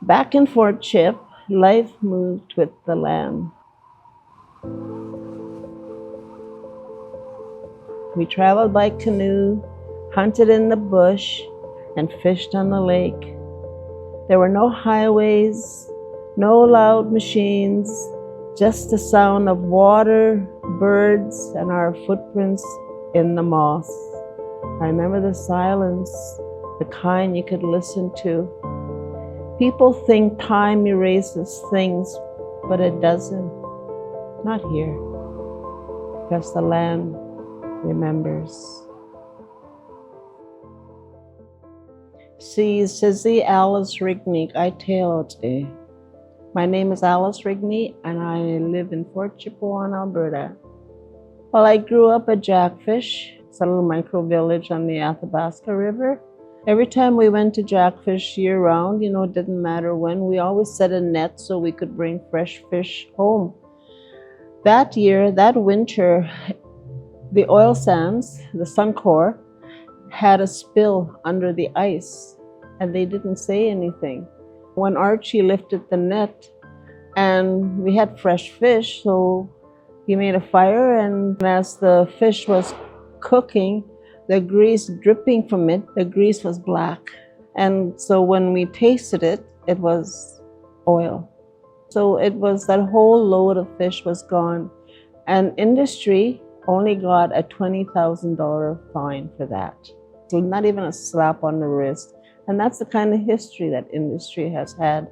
Back in Fort Chip, life moved with the land. We traveled by canoe, hunted in the bush, and fished on the lake. There were no highways, no loud machines, just the sound of water, birds, and our footprints in the moss. I remember the silence, the kind you could listen to. People think time erases things, but it doesn't. Not here, because the land remembers. Si Sizzy Alice Rigney, I tell it. My name is Alice Rigney, and I live in Fort Chipewyan, Alberta. Well, I grew up at Jackfish. It's a little micro village on the Athabasca River. Every time we went to Jackfish year-round, it didn't matter when, we always set a net so we could bring fresh fish home. That year, that winter, the oil sands, the Suncor, had a spill under the ice, and they didn't say anything. When Archie lifted the net, and we had fresh fish, so he made a fire, and as the fish was cooking, the grease dripping from it, the grease was black. And so when we tasted it, it was oil. So it was, that whole load of fish was gone. And industry only got a $20,000 fine for that. So not even a slap on the wrist. And that's the kind of history that industry has had.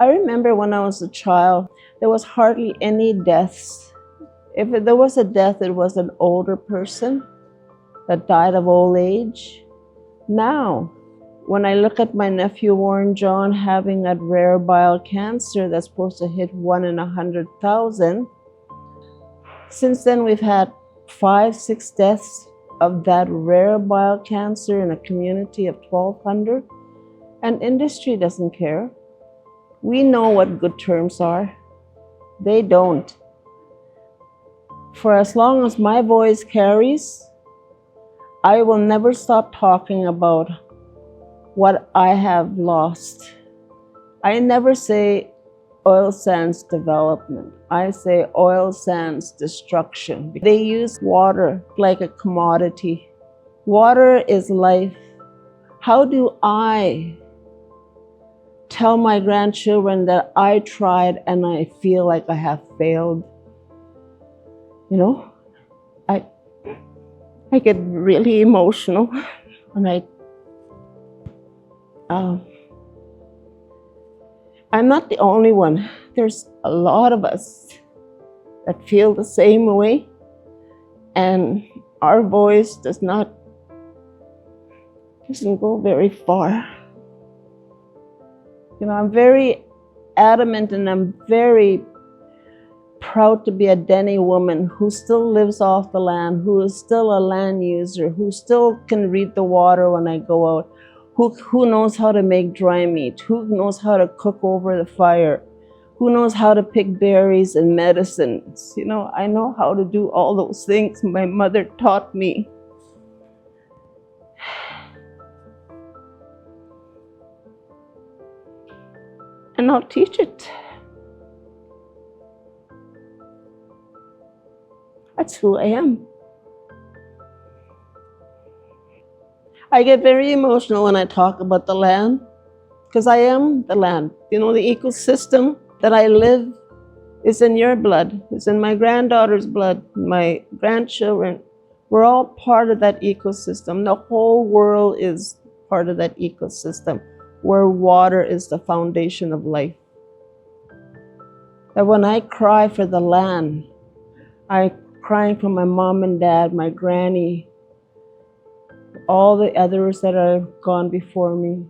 I remember when I was a child, there was hardly any deaths. If there was a death, it was an older person that died of old age. Now, when I look at my nephew Warren John having a rare bile cancer that's supposed to hit 1 in 100,000, since then we've had 5, 6 deaths of that rare bile cancer in a community of 1,200, and industry doesn't care. We know what good terms are. They don't. For as long as my voice carries, I will never stop talking about what I have lost. I never say oil sands development. I say oil sands destruction. They use water like a commodity. Water is life. How do I tell my grandchildren that I tried and I feel like I have failed? I get really emotional when I'm not the only one. There's a lot of us that feel the same way, and our voice doesn't go very far. I'm very adamant, and I'm very proud to be a Dene woman who still lives off the land, who is still a land user, who still can read the water when I go out, who knows how to make dry meat, who knows how to cook over the fire, who knows how to pick berries and medicines. I know how to do all those things. My mother taught me. And I'll teach it. That's who I am. I get very emotional when I talk about the land, because I am the land. The ecosystem that I live is in your blood. It's in my granddaughter's blood, my grandchildren. We're all part of that ecosystem. The whole world is part of that ecosystem, where water is the foundation of life. That when I cry for the land, I'm crying for my mom and dad, my granny, all the others that are gone before me.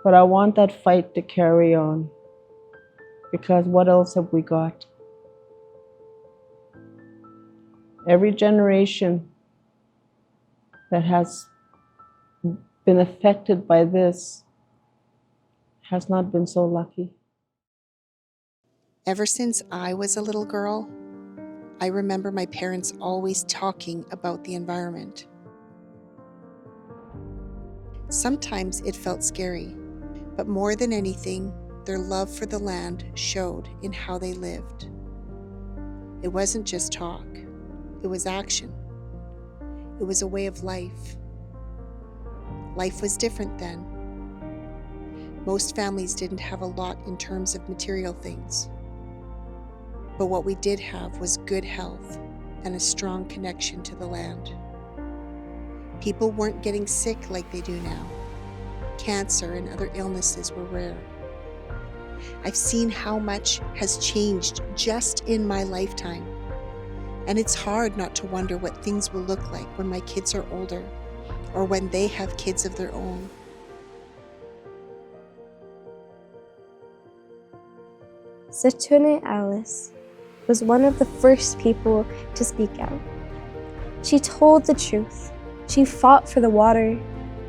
But I want that fight to carry on, because what else have we got? Every generation that has been affected by this has not been so lucky. Ever since I was a little girl, I remember my parents always talking about the environment. Sometimes it felt scary, But more than anything, their love for the land showed in how they lived. It wasn't just talk, it was action. It was a way of life. Life was different then. Most families didn't have a lot in terms of material things. But what we did have was good health and a strong connection to the land. People weren't getting sick like they do now. Cancer and other illnesses were rare. I've seen how much has changed just in my lifetime. And it's hard not to wonder what things will look like when my kids are older or when they have kids of their own. Setune Alice was one of the first people to speak out. She told the truth. She fought for the water,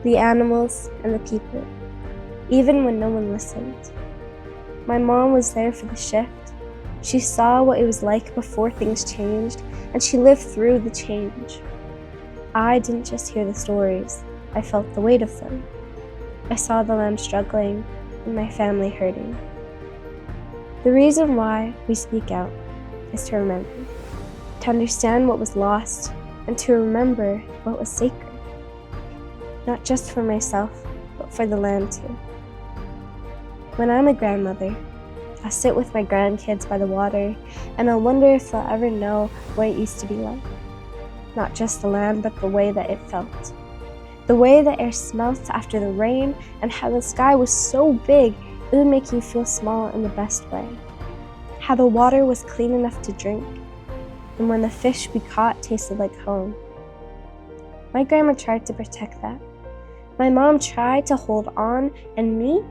the animals, and the people, even when no one listened. My mom was there for the shift. She saw what it was like before things changed, and she lived through the change. I didn't just hear the stories, I felt the weight of them. I saw the land struggling and my family hurting. The reason why we speak out is to remember, to understand what was lost, and to remember what was sacred. Not just for myself, but for the land too. When I'm a grandmother, I'll sit with my grandkids by the water, and I'll wonder if they'll ever know what it used to be like. Not just the land, but the way that it felt. The way the air smelt after the rain, and how the sky was so big, it would make you feel small in the best way. How the water was clean enough to drink, and when the fish we caught tasted like home. My grandma tried to protect that. My mom tried to hold on, and me,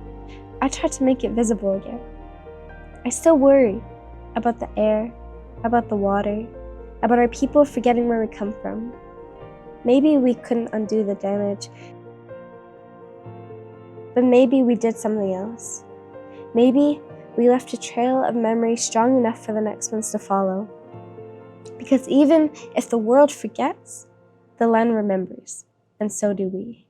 I tried to make it visible again. I still worry about the air, about the water, about our people forgetting where we come from. Maybe we couldn't undo the damage, but maybe we did something else. Maybe we left a trail of memory strong enough for the next ones to follow. Because even if the world forgets, the land remembers, and so do we.